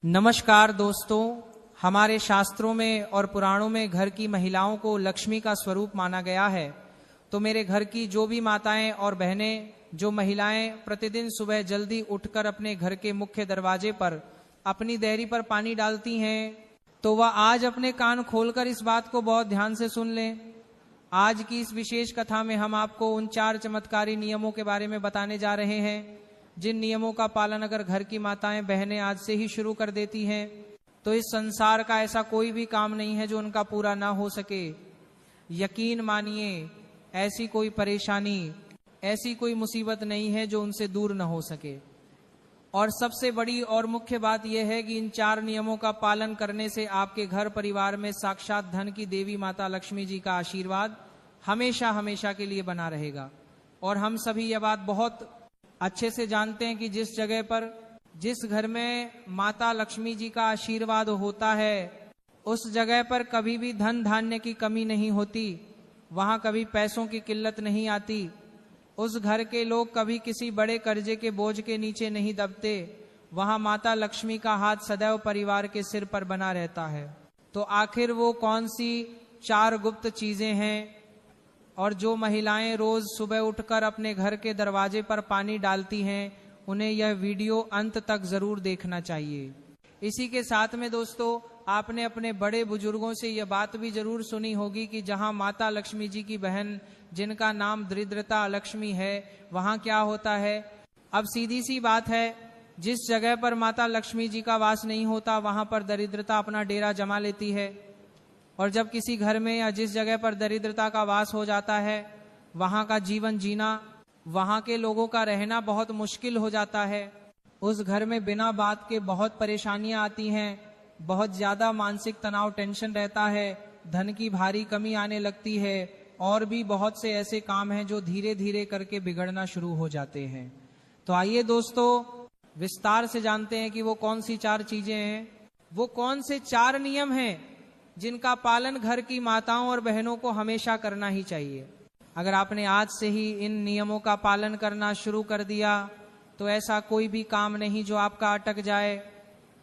नमस्कार दोस्तों, हमारे शास्त्रों में और पुराणों में घर की महिलाओं को लक्ष्मी का स्वरूप माना गया है। तो मेरे घर की जो भी माताएं और बहनें, जो महिलाएं प्रतिदिन सुबह जल्दी उठकर अपने घर के मुख्य दरवाजे पर अपनी देहरी पर पानी डालती हैं, तो वह आज अपने कान खोलकर इस बात को बहुत ध्यान से सुन लें। आज की इस विशेष कथा में हम आपको उन 4 चमत्कारी नियमों के बारे में बताने जा रहे हैं, जिन नियमों का पालन अगर घर की माताएं बहनें आज से ही शुरू कर देती हैं तो इस संसार का ऐसा कोई भी काम नहीं है जो उनका पूरा ना हो सके। यकीन मानिए, ऐसी कोई परेशानी, ऐसी कोई मुसीबत नहीं है जो उनसे दूर न हो सके। और सबसे बड़ी और मुख्य बात यह है कि इन 4 नियमों का पालन करने से आपके घर परिवार में साक्षात धन की देवी माता लक्ष्मी जी का आशीर्वाद हमेशा हमेशा के लिए बना रहेगा। और हम सभी यह बात बहुत अच्छे से जानते हैं कि जिस जगह पर, जिस घर में माता लक्ष्मी जी का आशीर्वाद होता है, उस जगह पर कभी भी धन धान्य की कमी नहीं होती, वहां कभी पैसों की किल्लत नहीं आती, उस घर के लोग कभी किसी बड़े कर्जे के बोझ के नीचे नहीं दबते, वहां माता लक्ष्मी का हाथ सदैव परिवार के सिर पर बना रहता है। तो आखिर वो कौन सी 4 गुप्त चीजें हैं और जो महिलाएं रोज सुबह उठकर अपने घर के दरवाजे पर पानी डालती हैं, उन्हें यह वीडियो अंत तक जरूर देखना चाहिए। इसी के साथ में दोस्तों, आपने अपने बड़े बुजुर्गों से यह बात भी जरूर सुनी होगी कि जहां माता लक्ष्मी जी की बहन, जिनका नाम दरिद्रता लक्ष्मी है, वहां क्या होता है। अब सीधी सी बात है, जिस जगह पर माता लक्ष्मी जी का वास नहीं होता वहां पर दरिद्रता अपना डेरा जमा लेती है। और जब किसी घर में या जिस जगह पर दरिद्रता का वास हो जाता है, वहां का जीवन जीना, वहां के लोगों का रहना बहुत मुश्किल हो जाता है। उस घर में बिना बात के बहुत परेशानियां आती हैं, बहुत ज्यादा मानसिक तनाव, टेंशन रहता है, धन की भारी कमी आने लगती है, और भी बहुत से ऐसे काम हैं जो धीरे धीरे करके बिगड़ना शुरू हो जाते हैं। तो आइए दोस्तों, विस्तार से जानते हैं कि वो कौन सी 4 चीजें हैं, वो कौन से 4 नियम हैं जिनका पालन घर की माताओं और बहनों को हमेशा करना ही चाहिए। अगर आपने आज से ही इन नियमों का पालन करना शुरू कर दिया तो ऐसा कोई भी काम नहीं जो आपका अटक जाए,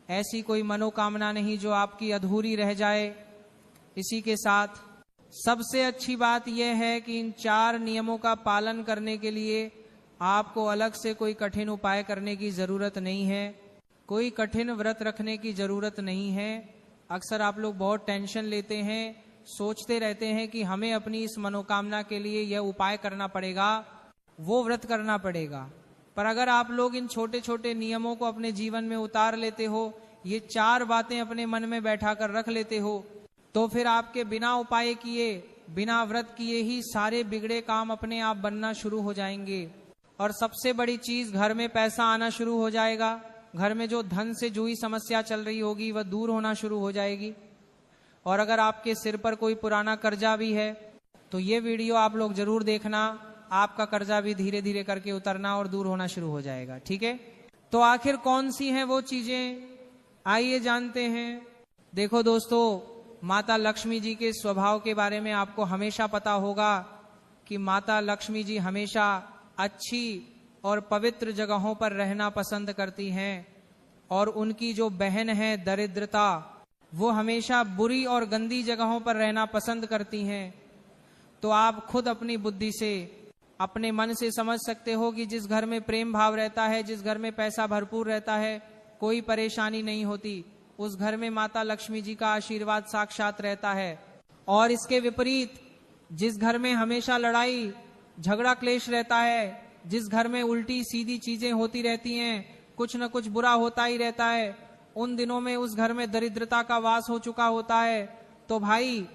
ऐसी कोई मनोकामना नहीं जो आपकी अधूरी रह जाए। इसी के साथ सबसे अच्छी बात यह है कि इन 4 नियमों का पालन करने के लिए आपको अलग से कोई कठिन उपाय करने की जरूरत नहीं है, कोई कठिन व्रत रखने की जरूरत नहीं है। अक्सर आप लोग बहुत टेंशन लेते हैं, सोचते रहते हैं कि हमें अपनी इस मनोकामना के लिए यह उपाय करना पड़ेगा, वो व्रत करना पड़ेगा। पर अगर आप लोग इन छोटे छोटे नियमों को अपने जीवन में उतार लेते हो, ये 4 बातें अपने मन में बैठा कर रख लेते हो, तो फिर आपके बिना उपाय किए, बिना व्रत किए ही सारे बिगड़े काम अपने आप बनना शुरू हो जाएंगे। और सबसे बड़ी चीज, घर में पैसा आना शुरू हो जाएगा, घर में जो धन से जुड़ी समस्या चल रही होगी वह दूर होना शुरू हो जाएगी। और अगर आपके सिर पर कोई पुराना कर्जा भी है तो ये वीडियो आप लोग जरूर देखना, आपका कर्जा भी धीरे धीरे करके उतरना और दूर होना शुरू हो जाएगा। ठीक है, तो आखिर कौन सी हैं वो चीजें, आइए जानते हैं। देखो दोस्तों, माता लक्ष्मी जी के स्वभाव के बारे में आपको हमेशा पता होगा कि माता लक्ष्मी जी हमेशा अच्छी और पवित्र जगहों पर रहना पसंद करती हैं, और उनकी जो बहन है दरिद्रता, वो हमेशा बुरी और गंदी जगहों पर रहना पसंद करती हैं। तो आप खुद अपनी बुद्धि से, अपने मन से समझ सकते हो कि जिस घर में प्रेम भाव रहता है, जिस घर में पैसा भरपूर रहता है, कोई परेशानी नहीं होती, उस घर में माता लक्ष्मी जी का आशीर्वाद साक्षात रहता है। और इसके विपरीत, जिस घर में हमेशा लड़ाई झगड़ा क्लेश रहता है, जिस घर में उल्टी सीधी चीजें होती रहती हैं, कुछ न कुछ बुरा होता ही रहता है, उन दिनों में उस घर में दरिद्रता का वास हो चुका होता है, तो भाई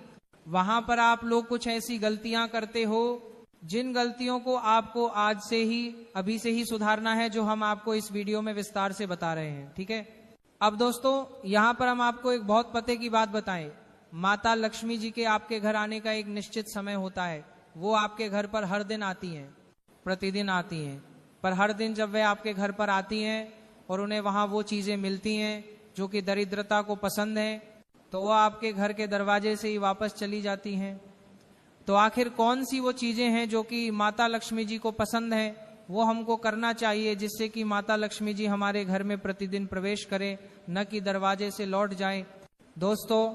वहां पर आप लोग कुछ ऐसी गलतियां करते हो जिन गलतियों को आपको आज से ही, अभी से ही सुधारना है, जो हम आपको इस वीडियो में विस्तार से बता रहे हैं। ठीक है, अब दोस्तों यहाँ पर हम आपको एक बहुत पते की बात बताएं। माता लक्ष्मी जी के आपके घर आने का एक निश्चित समय होता है, वो आपके घर पर हर दिन आती हैं, प्रतिदिन आती हैं। पर हर दिन जब वे आपके घर पर आती हैं और उन्हें वहां वो चीजें मिलती हैं जो कि दरिद्रता को पसंद हैं, तो वो आपके घर के दरवाजे से ही वापस चली जाती हैं। तो आखिर कौन सी वो चीजें हैं जो कि माता लक्ष्मी जी को पसंद हैं, वो हमको करना चाहिए, जिससे कि माता लक्ष्मी जी हमारे घर में प्रतिदिन प्रवेश करें, न कि दरवाजे से लौट जाएं। दोस्तों,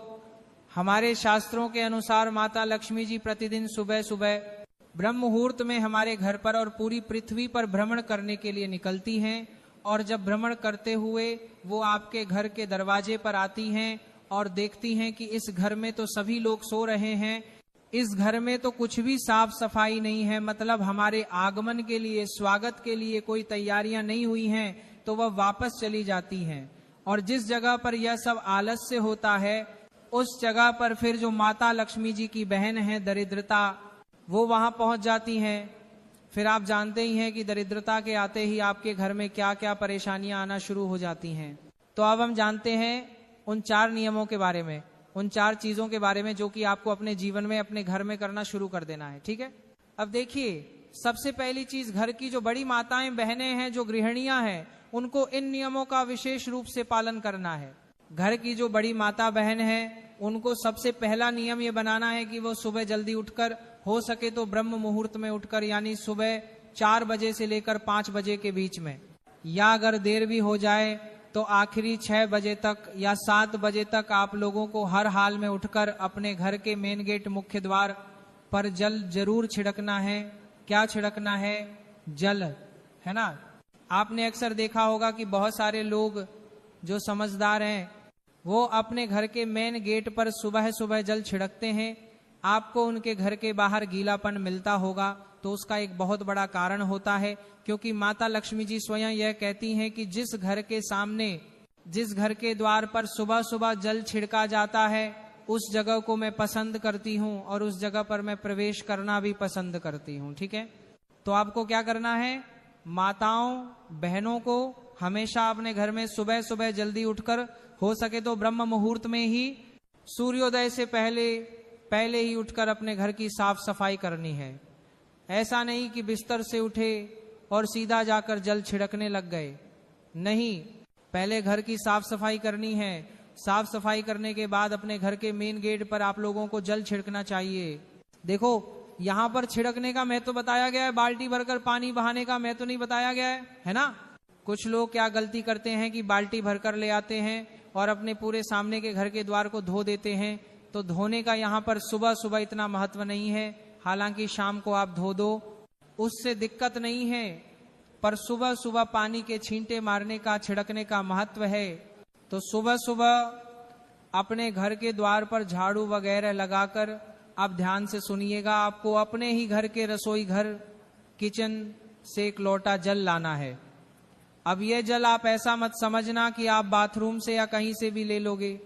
हमारे शास्त्रों के अनुसार माता लक्ष्मी जी प्रतिदिन सुबह सुबह ब्रह्म मुहूर्त में हमारे घर पर और पूरी पृथ्वी पर भ्रमण करने के लिए निकलती हैं, और जब भ्रमण करते हुए वो आपके घर के दरवाजे पर आती हैं और देखती हैं कि इस घर में तो सभी लोग सो रहे हैं, इस घर में तो कुछ भी साफ सफाई नहीं है, मतलब हमारे आगमन के लिए, स्वागत के लिए कोई तैयारियां नहीं हुई हैं, तो वह वापस चली जाती हैं। और जिस जगह पर यह सब आलस्य होता है, उस जगह पर फिर जो माता लक्ष्मी जी की बहन है दरिद्रता, वो वहां पहुंच जाती हैं। फिर आप जानते ही हैं कि दरिद्रता के आते ही आपके घर में क्या क्या परेशानियां आना शुरू हो जाती हैं। तो अब हम जानते हैं उन 4 नियमों के बारे में, उन 4 चीजों के बारे में जो कि आपको अपने जीवन में, अपने घर में करना शुरू कर देना है। ठीक है, अब देखिए, सबसे पहली चीज, घर की जो बड़ी माताएं बहनें हैं, जो गृहिणियां हैं, उनको इन नियमों का विशेष रूप से पालन करना है। घर की जो बड़ी माता बहन है, उनको सबसे पहला नियम ये बनाना है कि वो सुबह जल्दी उठकर, हो सके तो ब्रह्म मुहूर्त में उठकर, यानी सुबह 4 बजे से लेकर 5 बजे के बीच में, या अगर देर भी हो जाए तो आखिरी 6 बजे तक या 7 बजे तक आप लोगों को हर हाल में उठकर अपने घर के मेन गेट, मुख्य द्वार पर जल जरूर छिड़कना है। क्या छिड़कना है? जल, है ना। आपने अक्सर देखा होगा कि बहुत सारे लोग जो समझदार हैं, वो अपने घर के मेन गेट पर सुबह सुबह जल छिड़कते हैं। आपको उनके घर के बाहर गीलापन मिलता होगा, तो उसका एक बहुत बड़ा कारण होता है, क्योंकि माता लक्ष्मी जी स्वयं यह कहती हैं कि जिस घर के सामने, जिस घर के द्वार पर सुबह सुबह जल छिड़का जाता है, उस जगह को मैं पसंद करती हूँ और उस जगह पर मैं प्रवेश करना भी पसंद करती हूँ। ठीक है, तो आपको क्या करना है? माताओं बहनों को हमेशा अपने घर में सुबह सुबह जल्दी उठकर, हो सके तो ब्रह्म मुहूर्त में ही, सूर्योदय से पहले ही उठकर अपने घर की साफ सफाई करनी है। ऐसा नहीं कि बिस्तर से उठे और सीधा जाकर जल छिड़कने लग गए, नहीं, पहले घर की साफ सफाई करनी है। साफ सफाई करने के बाद अपने घर के मेन गेट पर आप लोगों को जल छिड़कना चाहिए। देखो, यहां पर छिड़कने का महत्व बताया गया है, बाल्टी भरकर पानी बहाने का महत्व नहीं बताया गया है ना। कुछ लोग क्या गलती करते हैं कि बाल्टी भरकर ले आते हैं और अपने पूरे सामने के घर के द्वार को धो देते हैं। तो धोने का यहाँ पर सुबह सुबह इतना महत्व नहीं है, हालांकि शाम को आप धो दो, उससे दिक्कत नहीं है, पर सुबह सुबह पानी के छींटे मारने का, छिड़कने का महत्व है। तो सुबह सुबह अपने घर के द्वार पर झाड़ू वगैरह लगाकर, आप ध्यान से सुनिएगा, आपको अपने ही घर के रसोई घर, किचन से एक लोटा जल लाना है। अब यह जल आप ऐसा मत समझना कि आप बाथरूम से या कहीं से भी ले लोगे,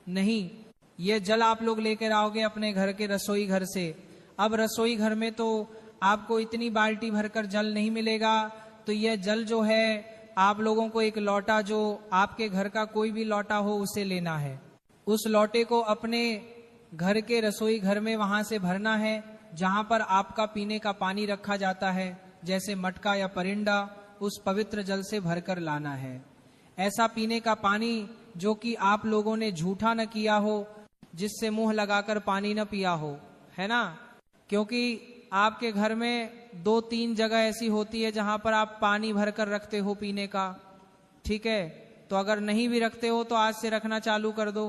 नहीं, ये जल आप लोग लेकर आओगे अपने घर के रसोई घर से। अब रसोई घर में तो आपको इतनी बाल्टी भरकर जल नहीं मिलेगा, तो यह जल जो है आप लोगों को एक लोटा, जो आपके घर का कोई भी लोटा हो, उसे लेना है। उस लोटे को अपने घर के रसोई घर में वहां से भरना है जहां पर आपका पीने का पानी रखा जाता है, जैसे मटका या परिंदा, उस पवित्र जल से भरकर लाना है। ऐसा पीने का पानी जो कि आप लोगों ने झूठा न किया हो, जिससे मुंह लगाकर पानी न पिया हो, है ना। क्योंकि आपके घर में 2-3 जगह ऐसी होती है जहां पर आप पानी भरकर रखते हो पीने का। ठीक है, तो अगर नहीं भी रखते हो तो आज से रखना चालू कर दो,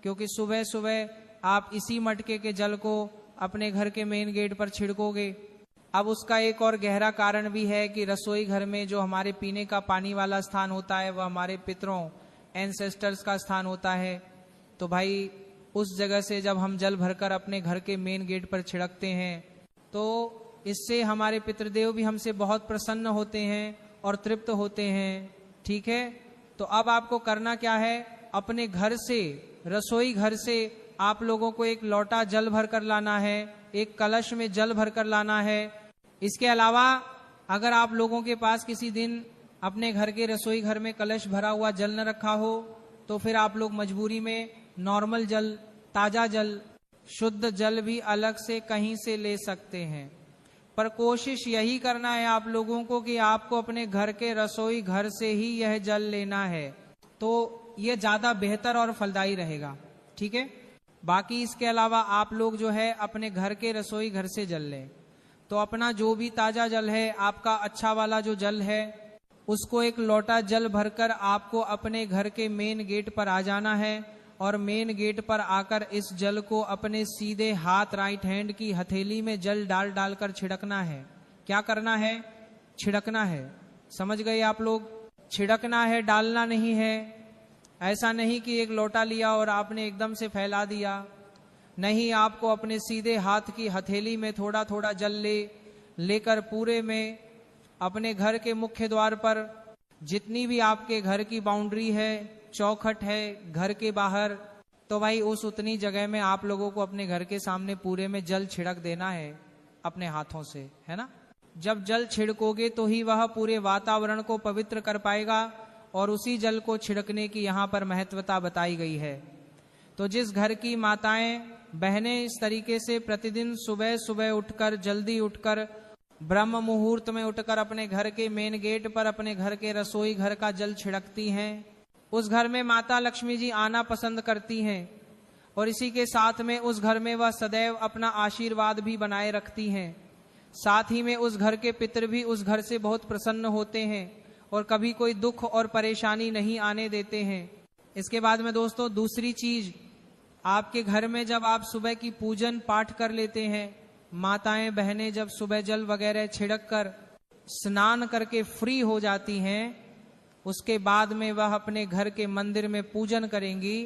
क्योंकि सुबह सुबह आप इसी मटके के जल को अपने घर के मेन गेट पर छिड़कोगे। अब उसका एक और गहरा कारण भी है कि रसोई घर में जो हमारे पीने का पानी वाला स्थान होता है, वह हमारे पितरों, एंसेस्टर्स का स्थान होता है। तो भाई, उस जगह से जब हम जल भरकर अपने घर के मेन गेट पर छिड़कते हैं, तो इससे हमारे पितृदेव भी हमसे बहुत प्रसन्न होते हैं और तृप्त होते हैं। ठीक है, तो अब आपको करना क्या है? अपने घर से, रसोई घर से आप लोगों को एक लोटा जल भरकर लाना है, एक कलश में जल भरकर लाना है। इसके अलावा अगर आप लोगों के पास किसी दिन अपने घर के रसोई घर में कलश भरा हुआ जल न रखा हो, तो फिर आप लोग मजबूरी में नॉर्मल जल, ताजा जल, शुद्ध जल भी अलग से कहीं से ले सकते हैं। पर कोशिश यही करना है आप लोगों को कि आपको अपने घर के रसोई घर से ही यह जल लेना है, तो यह ज्यादा बेहतर और फलदायी रहेगा। ठीक है, बाकी इसके अलावा आप लोग जो है अपने घर के रसोई घर से जल लें। तो अपना जो भी ताजा जल है, आपका अच्छा वाला जो जल है, उसको एक लोटा जल भरकर आपको अपने घर के मेन गेट पर आ जाना है और मेन गेट पर आकर इस जल को अपने सीधे हाथ राइट हैंड की हथेली में जल डाल डालकर छिड़कना है। क्या करना है? छिड़कना है। समझ गए आप लोग? छिड़कना है, डालना नहीं है। ऐसा नहीं कि एक लोटा लिया और आपने एकदम से फैला दिया। नहीं, आपको अपने सीधे हाथ की हथेली में थोड़ा थोड़ा जल लेकर पूरे में अपने घर के मुख्य द्वार पर जितनी भी आपके घर की बाउंड्री है, चौखट है घर के बाहर, तो भाई उस उतनी जगह में आप लोगों को अपने घर के सामने पूरे में जल छिड़क देना है अपने हाथों से, है ना। जब जल छिड़कोगे तो ही वह पूरे वातावरण को पवित्र कर पाएगा और उसी जल को छिड़कने की यहाँ पर महत्वता बताई गई है। तो जिस घर की माताएं बहनें इस तरीके से प्रतिदिन सुबह सुबह उठकर, जल्दी उठकर, ब्रह्म मुहूर्त में उठकर अपने घर के मेन गेट पर अपने घर के रसोई घर का जल छिड़कती हैं, उस घर में माता लक्ष्मी जी आना पसंद करती हैं और इसी के साथ में उस घर में वह सदैव अपना आशीर्वाद भी बनाए रखती हैं। साथ ही में उस घर के पितर भी उस घर से बहुत प्रसन्न होते हैं और कभी कोई दुख और परेशानी नहीं आने देते हैं। इसके बाद में दोस्तों दूसरी चीज, आपके घर में जब आप सुबह की पूजन पाठ कर लेते हैं, माताएं बहनें जब सुबह जल वगैरह छिड़क कर स्नान करके फ्री हो जाती हैं, उसके बाद में वह अपने घर के मंदिर में पूजन करेंगी।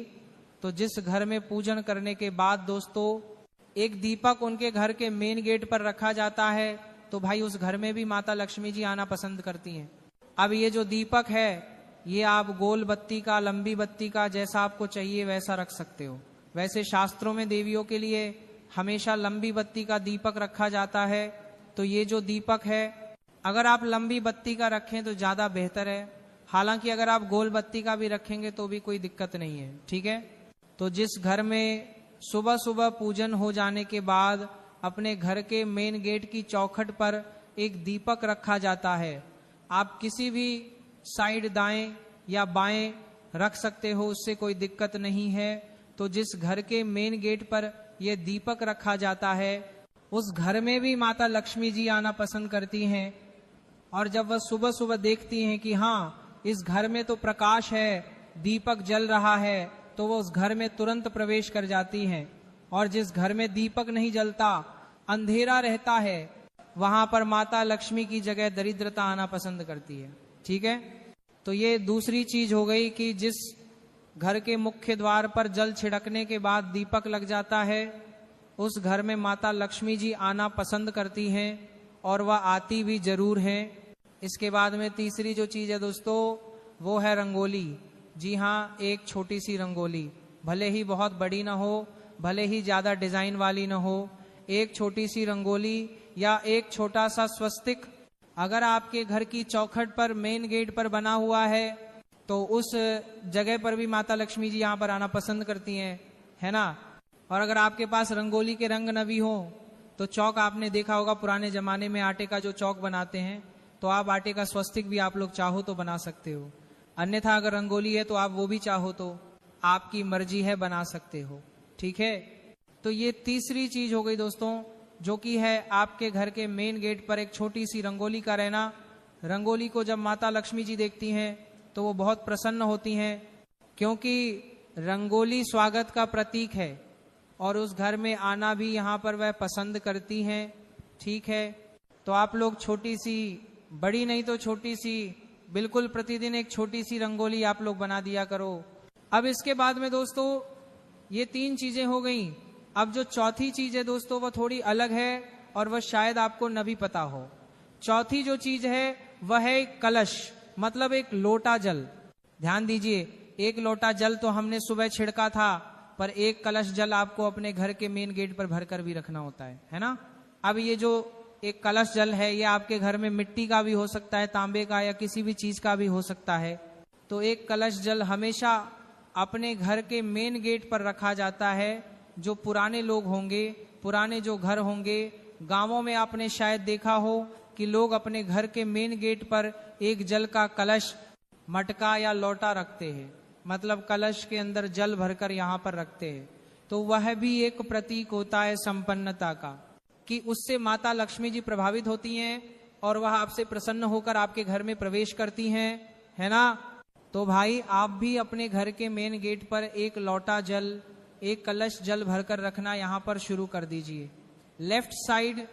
तो जिस घर में पूजन करने के बाद दोस्तों एक दीपक उनके घर के मेन गेट पर रखा जाता है, तो भाई उस घर में भी माता लक्ष्मी जी आना पसंद करती हैं। अब ये जो दीपक है, ये आप गोल बत्ती का, लंबी बत्ती का, जैसा आपको चाहिए वैसा रख सकते हो। वैसे शास्त्रों में देवियों के लिए हमेशा लंबी बत्ती का दीपक रखा जाता है। तो ये जो दीपक है, अगर आप लंबी बत्ती का रखें तो ज्यादा बेहतर है। हालांकि अगर आप गोल बत्ती का भी रखेंगे तो भी कोई दिक्कत नहीं है, ठीक है। तो जिस घर में सुबह सुबह पूजन हो जाने के बाद अपने घर के मेन गेट की चौखट पर एक दीपक रखा जाता है। आप किसी भी साइड दाएं या बाएं रख सकते हो, उससे कोई दिक्कत नहीं है। तो जिस घर के मेन गेट पर यह दीपक रखा जाता है, उस घर में भी माता लक्ष्मी जी आना पसंद करती हैं। और जब वह सुबह सुबह देखती हैं कि हाँ इस घर में तो प्रकाश है, दीपक जल रहा है, तो वो उस घर में तुरंत प्रवेश कर जाती हैं। और जिस घर में दीपक नहीं जलता, अंधेरा रहता है, वहां पर माता लक्ष्मी की जगह दरिद्रता आना पसंद करती है, ठीक है। तो ये दूसरी चीज हो गई कि जिस घर के मुख्य द्वार पर जल छिड़कने के बाद दीपक लग जाता है, उस घर में माता लक्ष्मी जी आना पसंद करती हैं और वह आती भी जरूर हैं। इसके बाद में तीसरी जो चीज है दोस्तों, वो है रंगोली। जी हाँ, एक छोटी सी रंगोली, भले ही बहुत बड़ी ना हो, भले ही ज्यादा डिजाइन वाली ना हो, एक छोटी सी रंगोली या एक छोटा सा स्वस्तिक अगर आपके घर की चौखट पर मेन गेट पर बना हुआ है, तो उस जगह पर भी माता लक्ष्मी जी यहाँ पर आना पसंद करती हैं, है ना। और अगर आपके पास रंगोली के रंग न भी हो, तो चौक आपने देखा होगा पुराने जमाने में आटे का जो चौक बनाते हैं, तो आप आटे का स्वस्तिक भी आप लोग चाहो तो बना सकते हो। अन्यथा अगर रंगोली है तो आप वो भी चाहो तो आपकी मर्जी है, बना सकते हो, ठीक है। तो ये तीसरी चीज हो गई दोस्तों, जो कि है आपके घर के मेन गेट पर एक छोटी सी रंगोली का रहना। रंगोली को जब माता लक्ष्मी जी देखती हैं तो वो बहुत प्रसन्न होती हैं, क्योंकि रंगोली स्वागत का प्रतीक है और उस घर में आना भी यहाँ पर वह पसंद करती हैं, ठीक है। तो आप लोग छोटी सी, बड़ी नहीं तो छोटी सी, बिल्कुल प्रतिदिन एक छोटी सी रंगोली आप लोग बना दिया करो। अब इसके बाद में दोस्तों ये तीन चीजें हो गई। अब जो चौथी चीज है दोस्तों वो थोड़ी अलग है और वह शायद आपको न भी पता हो। चौथी जो चीज है वह है कलश, मतलब एक लोटा जल। ध्यान दीजिए, एक लोटा जल तो हमने सुबह छिड़का था, पर एक कलश जल आपको अपने घर के मेन गेट पर भरकर भी रखना होता है ना। अब ये जो एक कलश जल है, ये आपके घर में मिट्टी का भी हो सकता है, तांबे का या किसी भी चीज का भी हो सकता है। तो एक कलश जल हमेशा अपने घर के मेन गेट पर रखा जाता है। जो पुराने लोग होंगे, पुराने जो घर होंगे, गांवों में आपने शायद देखा हो कि लोग अपने घर के मेन गेट पर एक जल का कलश, मटका या लोटा रखते हैं, मतलब कलश के अंदर जल भरकर यहाँ पर रखते हैं। तो वह भी एक प्रतीक होता है संपन्नता का। कि उससे माता लक्ष्मी जी प्रभावित होती हैं और वह आपसे प्रसन्न होकर आपके घर में प्रवेश करती हैं, है ना। तो भाई आप भी अपने घर के मेन गेट पर एक लोटा जल, एक कलश जल भरकर रखना यहाँ पर शुरू कर दीजिए। लेफ्ट साइड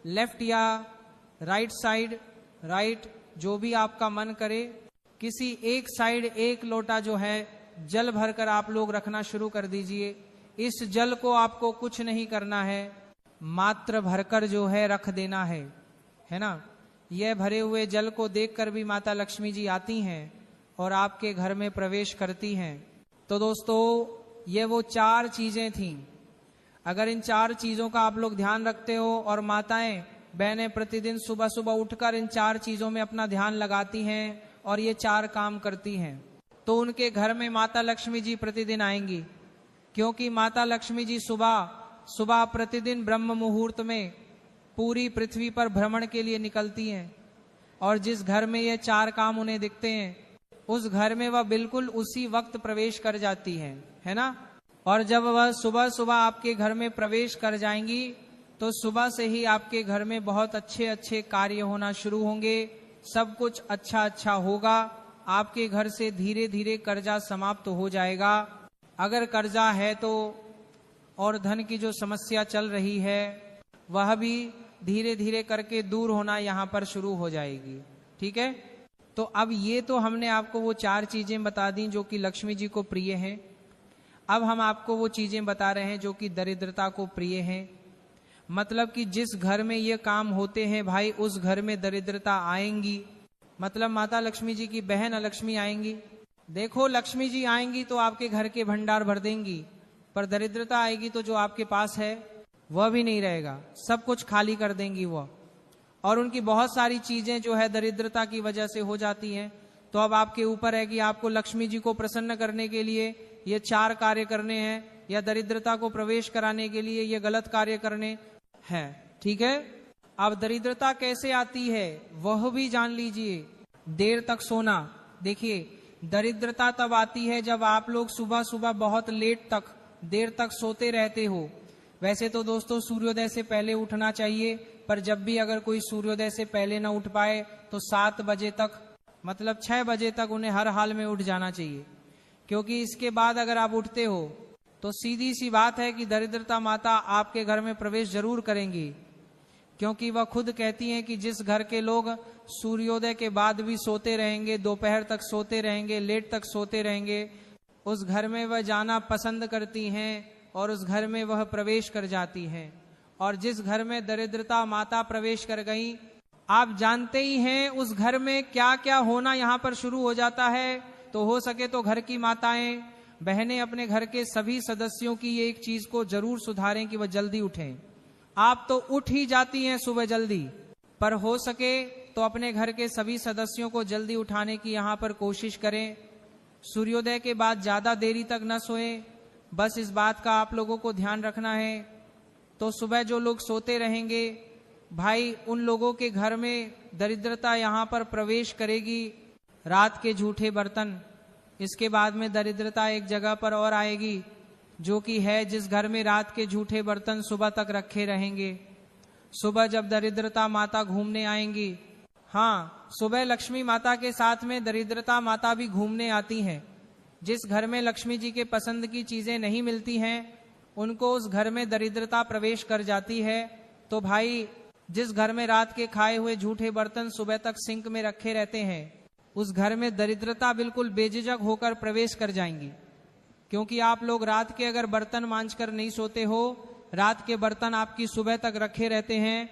लेफ्ट या राइट साइड राइट, जो भी आपका मन करे, किसी एक साइड एक लोटा जो है जल भरकर आप लोग रखना शुरू कर दीजिए। इस जल को आपको कुछ नहीं करना है, मात्र भरकर जो है रख देना है ना। यह भरे हुए जल को देखकर भी माता लक्ष्मी जी आती हैं और आपके घर में प्रवेश करती हैं। तो दोस्तों ये वो 4 चीजें थीं। अगर इन 4 चीजों का आप लोग ध्यान रखते हो और माताएं बहनें प्रतिदिन सुबह सुबह उठकर इन 4 चीजों में अपना ध्यान लगाती हैं और ये 4 काम करती हैं, तो उनके घर में माता लक्ष्मी जी प्रतिदिन आएंगी। क्योंकि माता लक्ष्मी जी सुबह प्रतिदिन ब्रह्म मुहूर्त में पूरी पृथ्वी पर भ्रमण के लिए निकलती हैं और जिस घर में ये 4 काम उन्हें दिखते हैं उस घर में वह बिल्कुल उसी वक्त प्रवेश कर जाती हैं, है ना। और जब वह सुबह सुबह आपके घर में प्रवेश कर जाएंगी तो सुबह से ही आपके घर में बहुत अच्छे अच्छे कार्य होना शुरू होंगे, सब कुछ अच्छा अच्छा होगा। आपके घर से धीरे धीरे कर्जा समाप्त हो जाएगा। अगर कर्जा है तो और धन की जो समस्या चल रही है वह भी धीरे धीरे करके दूर होना यहाँ पर शुरू हो जाएगी, ठीक है। तो अब ये तो हमने आपको वो 4 चीजें बता दी जो कि लक्ष्मी जी को प्रिय हैं। अब हम आपको वो चीजें बता रहे हैं जो कि दरिद्रता को प्रिय हैं। मतलब कि जिस घर में ये काम होते हैं भाई उस घर में दरिद्रता आएंगी। मतलब माता लक्ष्मी जी की बहन लक्ष्मी आएंगी। देखो लक्ष्मी जी आएंगी तो आपके घर के भंडार भर देंगी, पर दरिद्रता आएगी तो जो आपके पास है वह भी नहीं रहेगा, सब कुछ खाली कर देंगी वह। और उनकी बहुत सारी चीजें जो है दरिद्रता की वजह से हो जाती हैं। तो अब आपके ऊपर है कि आपको लक्ष्मी जी को प्रसन्न करने के लिए ये 4 कार्य करने हैं या दरिद्रता को प्रवेश कराने के लिए ये गलत कार्य करने हैं, ठीक है। अब दरिद्रता कैसे आती है वह भी जान लीजिए। देर तक सोना, देखिए दरिद्रता तब आती है जब आप लोग सुबह सुबह बहुत लेट तक देर तक सोते रहते हो। वैसे तो दोस्तों सूर्योदय से पहले उठना चाहिए, पर जब भी अगर कोई सूर्योदय से पहले ना उठ पाए तो 7 बजे तक, मतलब 6 बजे तक उन्हें हर हाल में उठ जाना चाहिए। क्योंकि इसके बाद अगर आप उठते हो तो सीधी सी बात है कि दरिद्रता माता आपके घर में प्रवेश जरूर करेंगी। क्योंकि वह खुद कहती हैं कि जिस घर के लोग सूर्योदय के बाद भी सोते रहेंगे, दोपहर तक सोते रहेंगे, लेट तक सोते रहेंगे, उस घर में वह जाना पसंद करती हैं और उस घर में वह प्रवेश कर जाती हैं। और जिस घर में दरिद्रता माता प्रवेश कर गई, आप जानते ही हैं उस घर में क्या क्या होना यहाँ पर शुरू हो जाता है। तो हो सके तो घर की माताएं बहनें अपने घर के सभी सदस्यों की ये एक चीज को जरूर सुधारें कि वह जल्दी उठें। आप तो उठ ही जाती हैं सुबह जल्दी, पर हो सके तो अपने घर के सभी सदस्यों को जल्दी उठाने की यहाँ पर कोशिश करें। सूर्योदय के बाद ज्यादा देरी तक न सोएं, बस इस बात का आप लोगों को ध्यान रखना है। तो सुबह जो लोग सोते रहेंगे भाई उन लोगों के घर में दरिद्रता यहाँ पर प्रवेश करेगी। रात के झूठे बर्तन, इसके बाद में दरिद्रता एक जगह पर और आएगी जो कि है जिस घर में रात के झूठे बर्तन सुबह तक रखे रहेंगे। सुबह जब दरिद्रता माता घूमने आएंगी, हाँ सुबह लक्ष्मी माता के साथ में दरिद्रता माता भी घूमने आती हैं। जिस घर में लक्ष्मी जी के पसंद की चीजें नहीं मिलती हैं उनको उस घर में दरिद्रता प्रवेश कर जाती है। तो भाई जिस घर में रात के खाए हुए झूठे बर्तन सुबह तक सिंक में रखे रहते हैं उस घर में दरिद्रता बिल्कुल बेझिझक होकर प्रवेश कर जाएंगी। क्योंकि आप लोग रात के अगर बर्तन मांजकर नहीं सोते हो, रात के बर्तन आपकी सुबह तक रखे रहते हैं,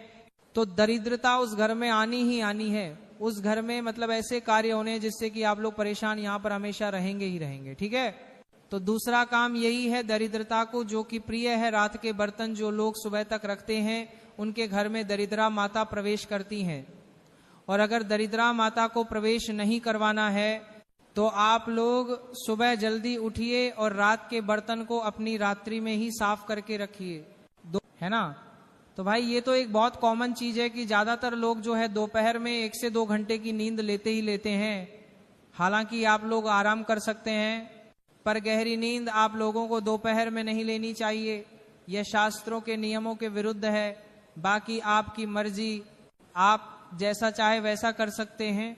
तो दरिद्रता उस घर में आनी ही आनी है। उस घर में मतलब ऐसे कार्य होने जिससे कि आप लोग परेशान यहाँ पर हमेशा रहेंगे ही रहेंगे, ठीक है। तो दूसरा काम यही है दरिद्रता को जो कि प्रिय है, रात के बर्तन जो लोग सुबह तक रखते हैं उनके घर में दरिद्रा माता प्रवेश करती हैं। और अगर दरिद्रा माता को प्रवेश नहीं करवाना है तो आप लोग सुबह जल्दी उठिए और रात के बर्तन को अपनी रात्रि में ही साफ करके रखिए, है ना। तो भाई ये तो एक बहुत कॉमन चीज है कि ज्यादातर लोग जो है दोपहर में 1 से 2 घंटे की नींद लेते ही लेते हैं। हालांकि आप लोग आराम कर सकते हैं, पर गहरी नींद आप लोगों को दोपहर में नहीं लेनी चाहिए। यह शास्त्रों के नियमों के विरुद्ध है। बाकी आपकी मर्जी, आप जैसा चाहे वैसा कर सकते हैं।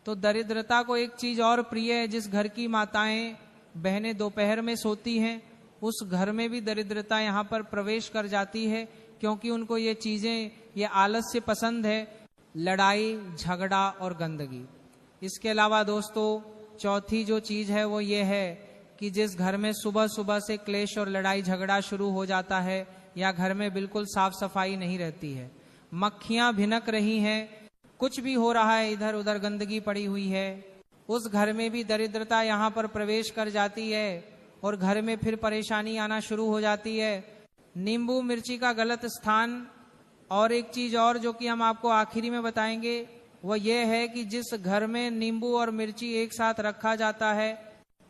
तो दरिद्रता को एक चीज और प्रिय है, जिस घर की माताएं बहनें दोपहर में सोती हैं उस घर में भी दरिद्रता यहाँ पर प्रवेश कर जाती है, क्योंकि उनको ये चीजें, ये आलस्य पसंद है, लड़ाई झगड़ा और गंदगी। इसके अलावा दोस्तों चौथी जो चीज है वो ये है कि जिस घर में सुबह सुबह से क्लेश और लड़ाई झगड़ा शुरू हो जाता है या घर में बिल्कुल साफ सफाई नहीं रहती है, मक्खियां भिनक रही हैं, कुछ भी हो रहा है, इधर उधर गंदगी पड़ी हुई है, उस घर में भी दरिद्रता यहाँ पर प्रवेश कर जाती है और घर में फिर परेशानी आना शुरू हो जाती है। नींबू मिर्ची का गलत स्थान, और एक चीज और जो कि हम आपको आखिरी में बताएंगे वो ये है कि जिस घर में नींबू और मिर्ची एक साथ रखा जाता है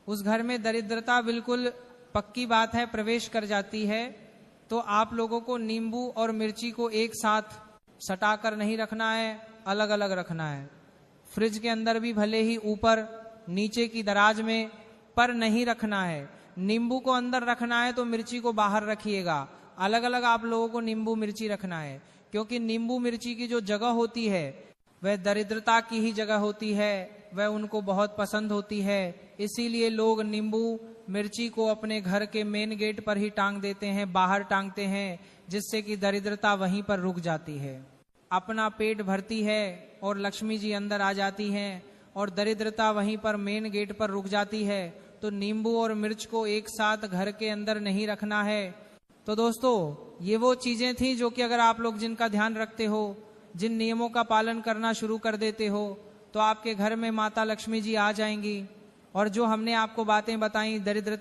उस घर में दरिद्रता बिल्कुल पक्की बात है प्रवेश कर जाती है। तो आप लोगों को नींबू और मिर्ची को एक साथ सटाकर नहीं रखना है, अलग अलग रखना है। फ्रिज के अंदर भी भले ही ऊपर नीचे की दराज में, पर नहीं रखना है। नींबू को अंदर रखना है तो मिर्ची को बाहर रखिएगा, अलग अलग आप लोगों को नींबू मिर्ची रखना है, क्योंकि नींबू मिर्ची की जो जगह होती है वह दरिद्रता की ही जगह होती है, वह उनको बहुत पसंद होती है। इसीलिए लोग नींबू मिर्ची को अपने घर के मेन गेट पर ही टांग देते हैं, बाहर टांगते हैं, जिससे कि दरिद्रता वहीं पर रुक जाती है, अपना पेट भरती है और लक्ष्मी जी अंदर आ जाती हैं, और दरिद्रता वहीं पर मेन गेट पर रुक जाती है। तो नींबू और मिर्च को एक साथ घर के अंदर नहीं रखना है। तो दोस्तों ये वो चीजें थी जो कि अगर आप लोग जिनका ध्यान रखते हो, जिन नियमों का पालन करना शुरू कर देते हो, तो आपके घर में माता लक्ष्मी जी आ जाएंगी। और जो हमने आपको बातें बताई दरिद्रता